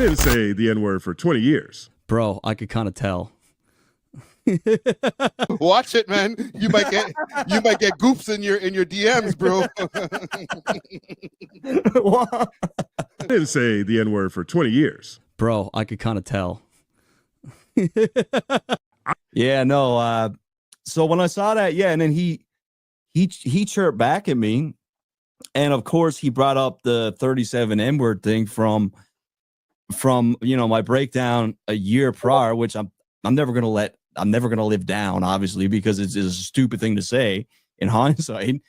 Didn't say the N-word for 20 years. Bro, I could kind of tell. Watch it, man. You might get goofs in your DMs, bro. What? Didn't say the N-word for 20 years. Bro, I could kind of tell. Yeah, no. So when I saw that, yeah, and then he chirped back at me, and of course he brought up the 37 N-word thing from my breakdown a year prior, which I'm never gonna live down, obviously, because it's a stupid thing to say in hindsight.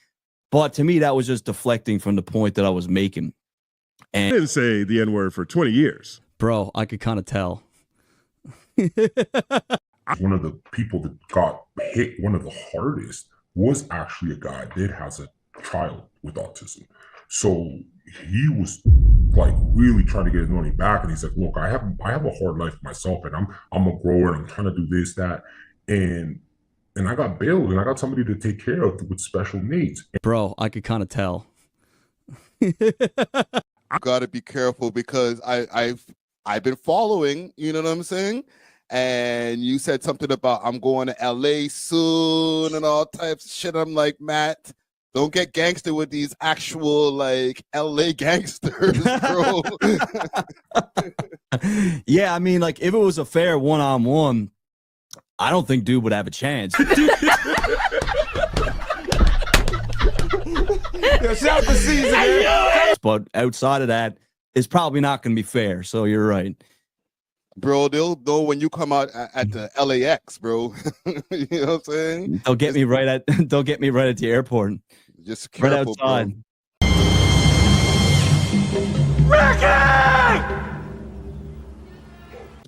But to me, that was just deflecting from the point that I was making. And Didn't say the N-word for 20 years. Bro, I could kind of tell. One of the people that got hit one of the hardest was actually a guy that has a child with autism. So he was like really trying to get his money back, and he's like, look, I have a hard life myself, and I'm a grower, and I'm trying to do this, that, and I got bailed, and I got somebody to take care of with special needs. Bro, I could kind of tell. I gotta be careful because I've been following, you know what I'm saying? And you said something about I'm going to LA soon and all types of shit. I'm like, Matt, don't get gangster with these actual like LA gangsters, bro. Yeah, I mean, like if it was a fair one-on-one, I don't think dude would have a chance. Shout for season, man. But outside of that, it's probably not going to be fair. So you're right. Bro, they'll know when you come out at the LAX, bro. You know what I'm saying? They'll get me right at the airport. Just careful, right outside. Bro.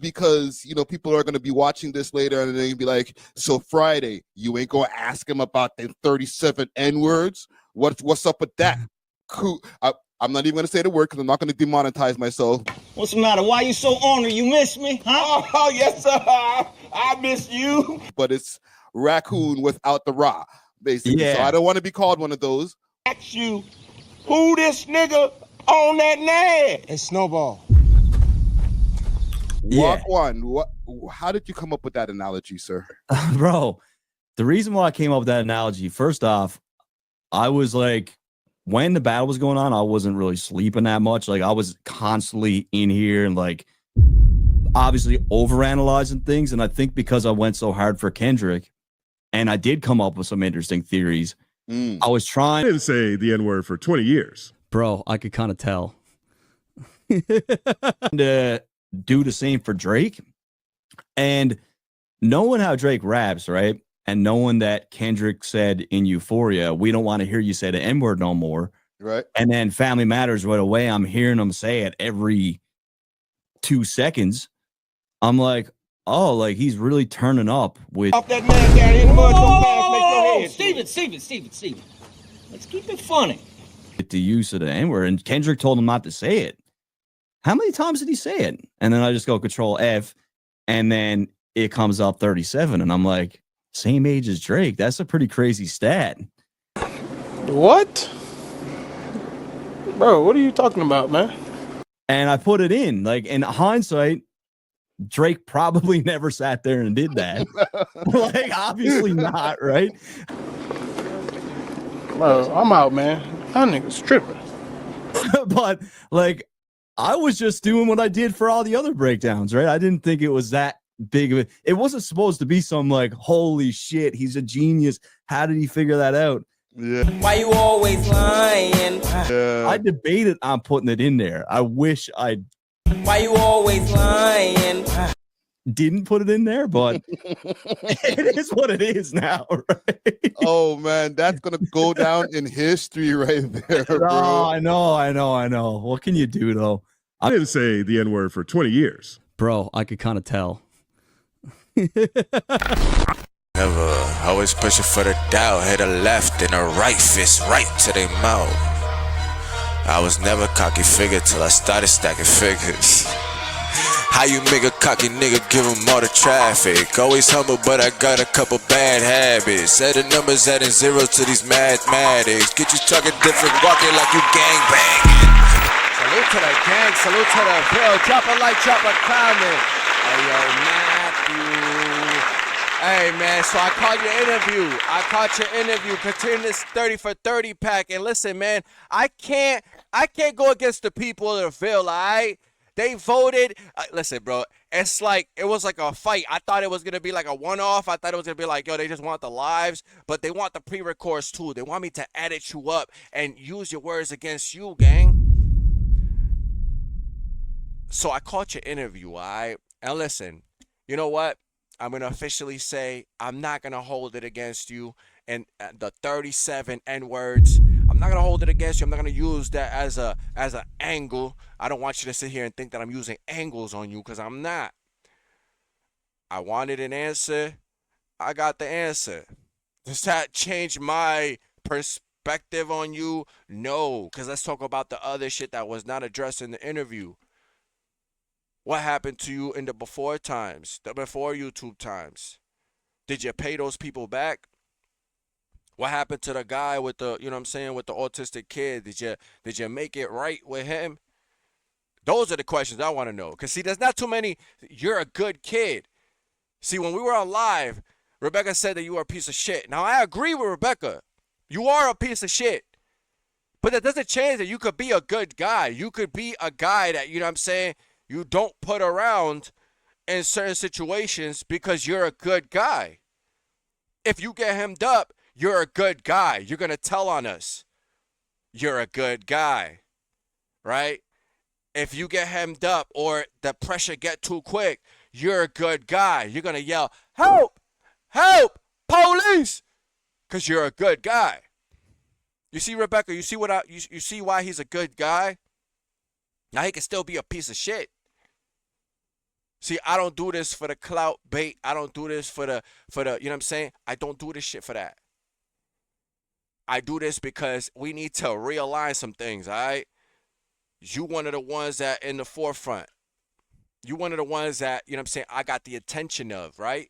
Because people are going to be watching this later, and they're going to be like, so Friday, you ain't going to ask him about the 37 N-words? What's up with that? Cool. I'm not even going to say the word because I'm not going to demonetize myself. What's the matter? Why you so ornery? You miss me, huh? Oh, yes, sir. I miss you. But it's raccoon without the ra, basically. Yeah. So I don't want to be called one of those. Ask you, who this nigga on that nag? It's Snowball. Yeah. Walk one. How did you come up with that analogy, sir? Bro, the reason why I came up with that analogy, first off, I was like, when the battle was going on, I wasn't really sleeping that much. Like I was constantly in here and like obviously overanalyzing things. And I think because I went so hard for Kendrick and I did come up with some interesting theories, I was trying. Didn't say the N-word for 20 years. Bro, I could kind of tell. To do the same for Drake. And knowing how Drake raps, right? And knowing that Kendrick said in Euphoria, we don't want to hear you say the N-word no more. Right. And then Family Matters right away, I'm hearing him say it every 2 seconds. I'm like, oh, like he's really turning up with. Off that man down in the mud so fast, make your head. Steven. Let's keep it funny. The use of the N-word. And Kendrick told him not to say it. How many times did he say it? And then I just go Control+F. And then it comes up 37. And I'm like, same age as Drake. That's a pretty crazy stat. What? Bro, what are you talking about, man? And I put it in. Like, in hindsight, Drake probably never sat there and did that. Like, obviously not, right? Bro, I'm out, man. That nigga's tripping. But, like, I was just doing what I did for all the other breakdowns, right? I didn't think it was that big of it. It wasn't supposed to be some like, holy shit, he's a genius. How did he figure that out? Yeah. Why you always lying? I debated on putting it in there. I wish I Why you always lying? didn't put it in there, but it is what it is now, right? Oh man, that's gonna go down in history right there, bro. Oh, I know. What can you do though? I didn't say the N-word for 20 years. Bro, I could kind of tell. Never always pushing for the doubt, hit a left and a right fist right to their mouth. I was never cocky figure till I started stacking figures. How you make a cocky nigga give him all the traffic? Always humble, but I got a couple bad habits. Set the numbers adding zeros to these mathematics. Get you talking different, walking like you gang banging. Salute to the gang. Salute to the Ville. Drop a like, drop a comment. Hey, yo, Matthew. Hey, man, so I caught your interview. Continue this 30 for 30 pack. And listen, man, I can't go against the people of the Ville, all right? They voted. Listen, bro, it's like, it was like a fight. I thought it was going to be like a one-off. I thought it was going to be like, yo, they just want the lives, but they want the pre-records too. They want me to edit you up and use your words against you, gang. So I caught your interview, all right? And listen, you know what? I'm going to officially say I'm not going to hold it against you and the 37 N-words. I'm not going to hold it against you. I'm not going to use that as an angle. I don't want you to sit here and think that I'm using angles on you, because I'm not. I wanted an answer. I got the answer. Does that change my perspective on you? No, because let's talk about the other shit that was not addressed in the interview. What happened to you in the before times, the before YouTube times? Did you pay those people back? What happened to the guy with the, you know what I'm saying, with the autistic kid? Did you make it right with him? Those are the questions I want to know. Because, see, there's not too many, you're a good kid. See, when we were on live, Rebecca said that you were a piece of shit. Now, I agree with Rebecca. You are a piece of shit. But that doesn't change that you could be a good guy. You could be a guy that, you know what I'm saying, you don't put around in certain situations because you're a good guy. If you get hemmed up, you're a good guy. You're going to tell on us. You're a good guy, right? If you get hemmed up or the pressure get too quick, you're a good guy. You're going to yell, help, help, police, because you're a good guy. You see, Rebecca, you see why he's a good guy? Now he can still be a piece of shit. See, I don't do this for the clout bait. I don't do this for the, you know what I'm saying? I don't do this shit for that. I do this because we need to realign some things, all right? You one of the ones that in the forefront. You one of the ones that, you know what I'm saying, I got the attention of, right?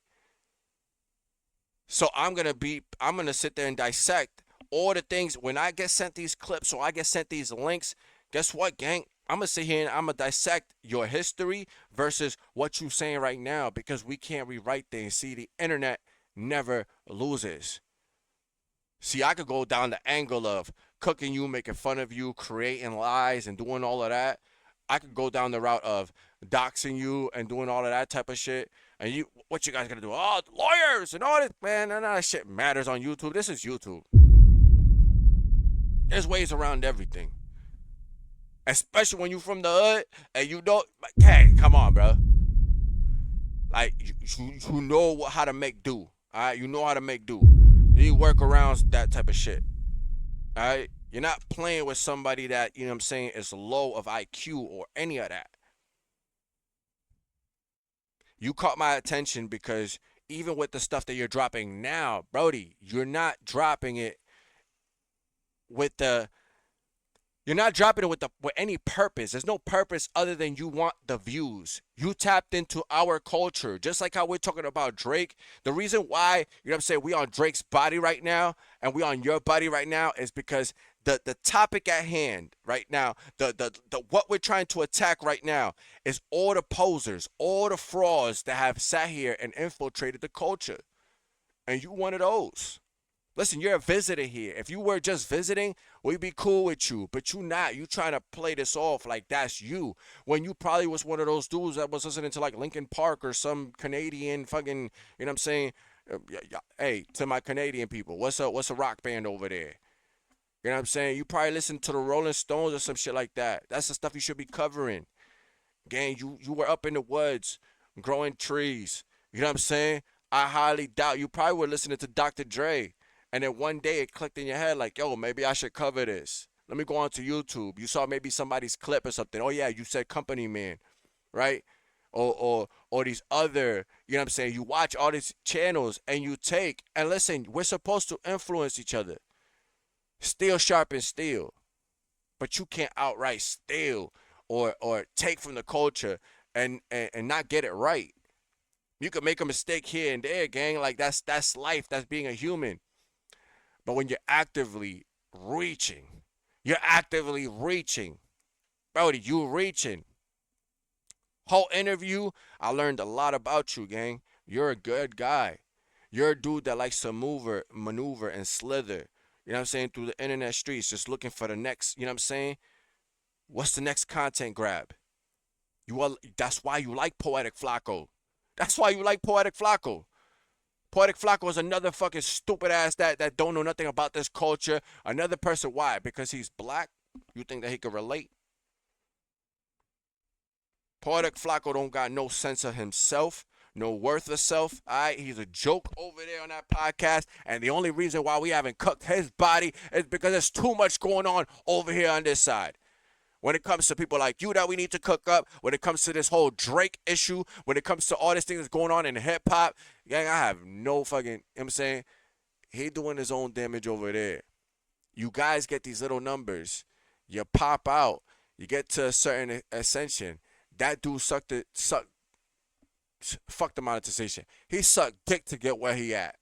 So I'm going to sit there and dissect all the things. When I get sent these clips or I get sent these links, guess what, gang? I'm going to sit here and I'm going to dissect your history versus what you're saying right now, because we can't rewrite things. See, the internet never loses. See, I could go down the angle of cooking you, making fun of you, creating lies and doing all of that. I could go down the route of doxing you and doing all of that type of shit. And what you guys gonna do? Oh, lawyers and all this, man. None of that shit matters on YouTube. This is YouTube. There's ways around everything. Especially when you from the hood and you don't, like, hey, come on, bro. Like, you know how to make do. All right, you know how to make do. You work around that type of shit. All right? You're not playing with somebody that, you know what I'm saying, is low of IQ or any of that. You caught my attention because even with the stuff that you're dropping now, Brody, you're not dropping it with the, you're not dropping it with any purpose. There's no purpose other than you want the views. You tapped into our culture. Just like how we're talking about Drake. The reason why, you know what I'm saying, we on Drake's body right now and we on your body right now is because the topic at hand right now, the what we're trying to attack right now is all the posers, all the frauds that have sat here and infiltrated the culture. And you one of those. Listen, you're a visitor here. If you were just visiting, we'd be cool with you. But you not. You trying to play this off like that's you. When you probably was one of those dudes that was listening to like Linkin Park or some Canadian fucking, you know what I'm saying? Hey, to my Canadian people, what's a rock band over there? You know what I'm saying? You probably listen to the Rolling Stones or some shit like that. That's the stuff you should be covering. Gang, you were up in the woods growing trees. You know what I'm saying? I highly doubt you probably were listening to Dr. Dre. And then one day it clicked in your head like, yo, maybe I should cover this. Let me go on to YouTube. You saw maybe somebody's clip or something. Oh, yeah, you said Company Man, right? Or these other, you know what I'm saying? You watch all these channels and you take, and listen, we're supposed to influence each other. Steel sharpens steel. But you can't outright steal or take from the culture and not get it right. You could make a mistake here and there, gang. Like, that's life. That's being a human. But when you're actively reaching, Brody, you reaching. Whole interview, I learned a lot about you, gang. You're a good guy. You're a dude that likes to maneuver and slither. You know what I'm saying? Through the internet streets, just looking for the next, you know what I'm saying? What's the next content grab? That's why you like Poetic Flacco. That's why you like Poetic Flacco. Poetic Flacco is another fucking stupid ass that don't know nothing about this culture. Another person, why? Because he's black? You think that he could relate? Poetic Flacco don't got no sense of himself, no worth of self. All right, he's a joke over there on that podcast, and the only reason why we haven't cooked his body is because there's too much going on over here on this side. When it comes to people like you that we need to cook up, when it comes to this whole Drake issue, when it comes to all this thing that's going on in hip hop, gang, I have no fucking, you know what I'm saying? He doing his own damage over there. You guys get these little numbers. You pop out. You get to a certain ascension. That dude fuck the monetization. He sucked dick to get where he at.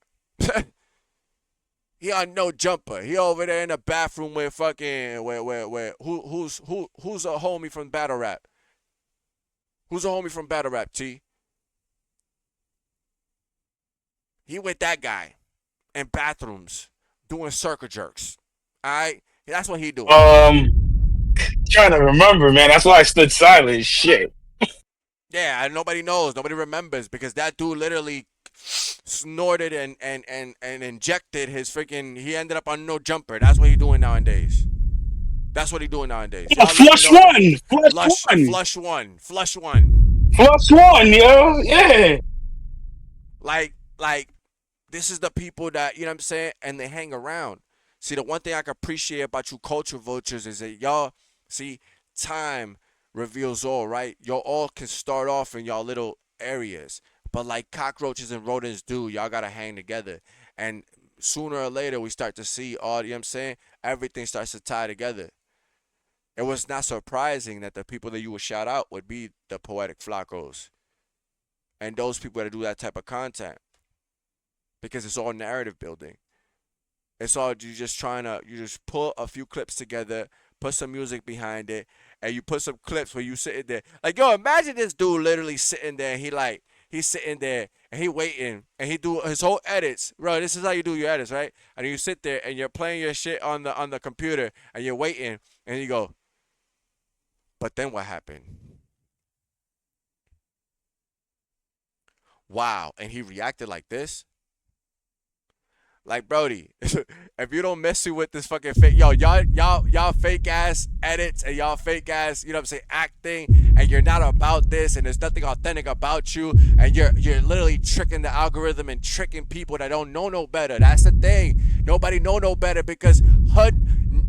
He on no jumper. He over there in the bathroom with fucking who's a homie from battle rap? Who's a homie from battle rap, T? He with that guy in bathrooms doing circle jerks. Alright? That's what he doing. Trying to remember, man. That's why I stood silent. Shit. Yeah, nobody knows. Nobody remembers because that dude literally snorted and injected his freaking. He ended up on no jumper. That's what he doing nowadays. That's what he doing nowadays. Oh, flush one. Flush one. Flush one, yo. Yeah. Like, this is the people that, you know what I'm saying, and they hang around. See, the one thing I can appreciate about you culture vultures is that y'all, see, time reveals all, right? Y'all all can start off in y'all little areas. But like cockroaches and rodents do, y'all got to hang together. And sooner or later, we start to see all, you know what I'm saying? Everything starts to tie together. It was not surprising that the people that you would shout out would be the Poetic Flacos. And those people that do that type of content. Because it's all narrative building. It's all you just pull a few clips together, put some music behind it, and you put some clips where you sitting there. Like, yo, imagine this dude literally sitting there, and he's sitting there, and he waiting, and he do his whole edits. Bro, this is how you do your edits, right? And you sit there, and you're playing your shit on the computer, and you're waiting, and you go, but then what happened? Wow, and he reacted like this? Like, Brody, if you don't mess with this fucking fake, y'all fake ass edits and y'all fake ass, you know what I'm saying, acting, and you're not about this, and there's nothing authentic about you, and you're literally tricking the algorithm and tricking people that don't know no better. That's the thing. Nobody know no better because hood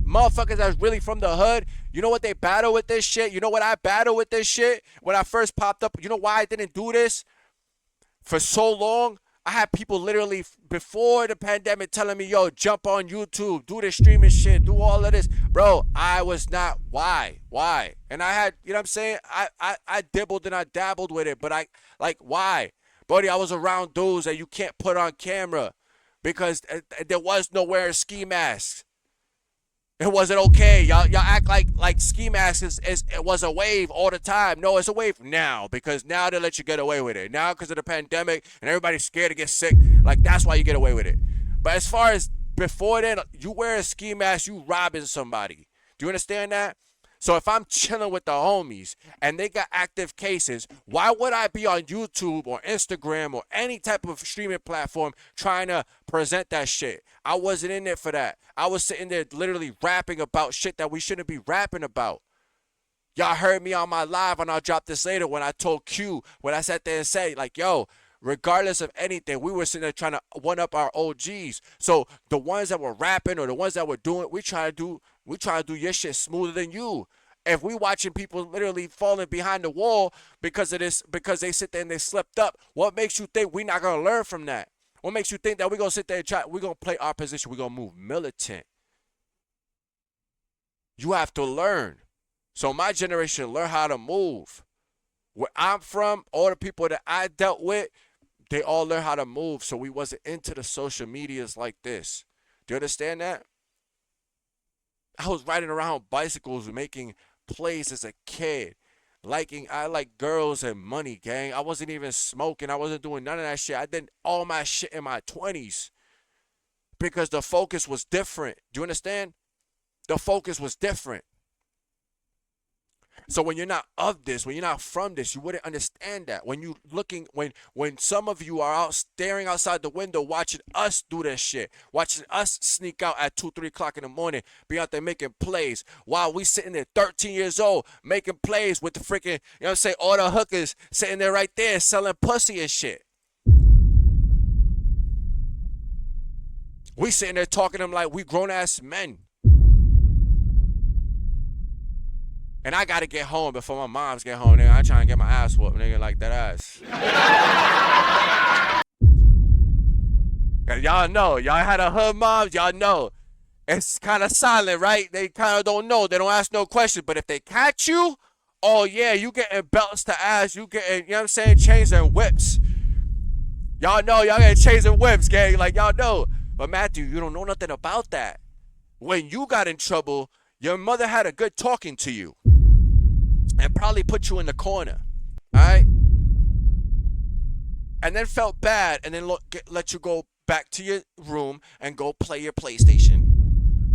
motherfuckers that's really from the hood, you know what they battle with this shit? You know what I battle with this shit? When I first popped up, you know why I didn't do this for so long? I had people literally before the pandemic telling me, yo, jump on YouTube, do this streaming shit, do all of this. Bro, I was not, why? And I had, you know what I'm saying? I dibbled and I dabbled with it, but why? Brody, I was around dudes that you can't put on camera because there was no wearing ski masks. It wasn't okay. Y'all act like ski masks it was a wave all the time. No, it's a wave now because now they let you get away with it. Now because of the pandemic and everybody's scared to get sick, like that's why you get away with it. But as far as before then, you wear a ski mask, you robbing somebody. Do you understand that? So if I'm chilling with the homies and they got active cases, why would I be on YouTube or Instagram or any type of streaming platform trying to present that shit? I wasn't in there for that. I was sitting there literally rapping about shit that we shouldn't be rapping about. Y'all heard me on my live, and I'll drop this later, when I told Q, when I sat there and said, like, yo, regardless of anything, we were sitting there trying to one-up our OGs. So the ones that were rapping or the ones that were doing, we try to do your shit smoother than you. If we watching people literally falling behind the wall because of this, because they sit there and they slipped up, what makes you think we're not going to learn from that? What makes you think that we're going to sit there and we're going to play our position, we're going to move militant? You have to learn. So my generation learn how to move. Where I'm from, all the people that I dealt with, they all learn how to move, so we wasn't into the social medias like this. Do you understand that? I was riding around bicycles making plays as a kid. I like girls and money, gang. I wasn't even smoking. I wasn't doing none of that shit. I did all my shit in my 20s because the focus was different. Do you understand? The focus was different. So when you're not of this, when you're not from this, you wouldn't understand that. When you looking, when some of you are out staring outside the window, watching us do this shit, watching us sneak out at 2, 3 o'clock in the morning, be out there making plays, while we sitting there 13 years old, making plays with the freaking, you know what I'm saying, all the hookers sitting there right there selling pussy and shit. We sitting there talking to them like we grown ass men. And I gotta get home before my moms get home, nigga. I'm trying to get my ass whooped, nigga, like that ass. Y'all know, y'all had a hood moms, y'all know. It's kind of silent, right? They kind of don't know. They don't ask no questions. But if they catch you, oh yeah, you getting belts to ass. You getting, you know what I'm saying, chains and whips. Y'all know, y'all getting chains and whips, gang. Like, y'all know. But Matthew, you don't know nothing about that. When you got in trouble, your mother had a good talking to you. And probably put you in the corner, all right? And then felt bad, and then let you go back to your room and go play your PlayStation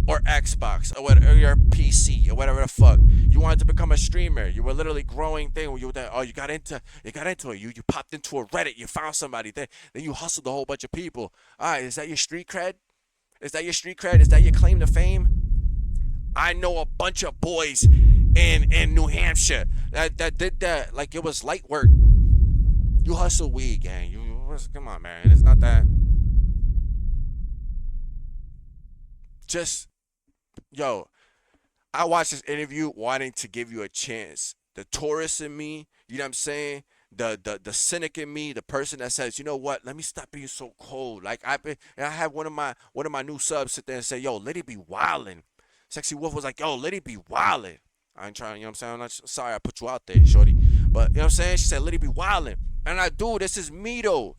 or Xbox or whatever, your PC or whatever the fuck. You wanted to become a streamer. You were literally growing thing. Where you got into it. You popped into a Reddit. You found somebody. Then you hustled a whole bunch of people. All right, is that your street cred? Is that your street cred? Is that your claim to fame? I know a bunch of boys in New Hampshire that did that like it was light work. You hustle weed, gang. Come on, man. It's not that. Just, yo, I watched this interview wanting to give you a chance. The tourist in me, you know what I'm saying? The cynic in me, the person that says, you know what? Let me stop being so cold. Like I had one of my new subs sit there and say, yo, Litty be wildin'. Sexy Wolf was like, yo, Litty be wildin'. I ain't trying, you know what I'm saying? I'm not sorry I put you out there, shorty. But, you know what I'm saying? She said, Litty be wildin'. And I do. This is me, though.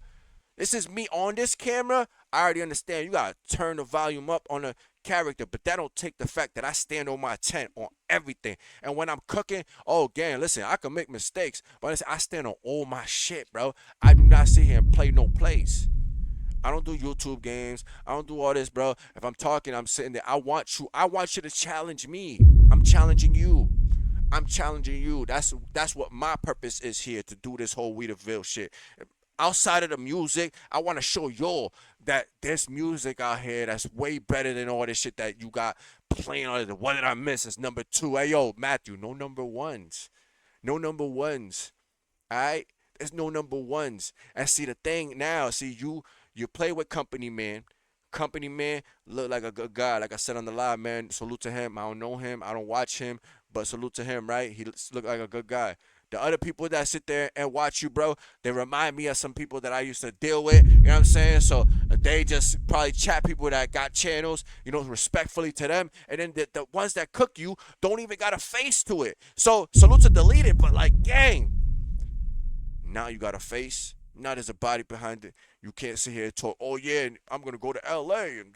This is me on this camera. I already understand. You got to turn the volume up on the character. But that don't take the fact that I stand on my 10 on everything. And when I'm cooking, oh, gang, listen, I can make mistakes. But listen, I stand on all my shit, bro. I do not sit here and play no plays. I don't do YouTube games. I don't do all this, bro. If I'm talking, I'm sitting there. I want you to challenge me. I'm challenging you. That's what my purpose is here, to do this whole We the Ville shit. Outside of the music, I want to show y'all that there's music out here that's way better than all this shit that you got playing on it. What did I miss? It's number 2. Hey, yo, Matthew, no number ones. No number ones. All right? There's no number ones. And see, the thing now, you play with Company Man. Company Man look like a good guy. Like I said on the live, man, salute to him. I don't know him. I don't watch him. But salute to him, right? He look like a good guy. The other people that sit there and watch you, bro, they remind me of some people that I used to deal with. You know what I'm saying? So they just probably chat people that got channels, you know, respectfully to them. And then the ones that cook you don't even got a face to it. So salute to delete it, but like, gang, now you got a face. Now there's a body behind it. You can't sit here and talk, oh yeah, I'm going to go to LA. And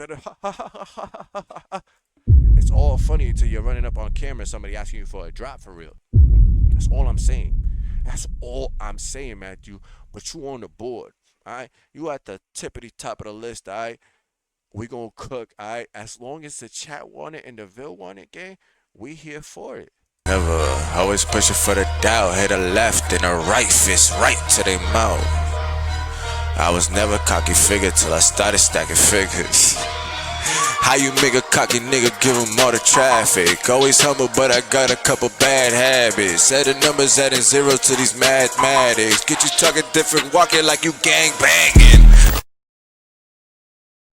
it's all funny until you're running up on camera and somebody asking you for a drop for real. That's all I'm saying. That's all I'm saying, Matthew. But you on the board, all right? You at the tippity top of the list, all right? We gonna cook, all right? As long as the chat want it and the Ville want it, gang, we here for it. Never, always pushing for the doubt. Hit a left and a right fist right to their mouth. I was never cocky figure till I started stacking figures. How you make a cocky nigga give him all the traffic? Always humble, but I got a couple bad habits. Add the numbers, adding zeros to these mathematics. Get you talking different, walking like you gang banging.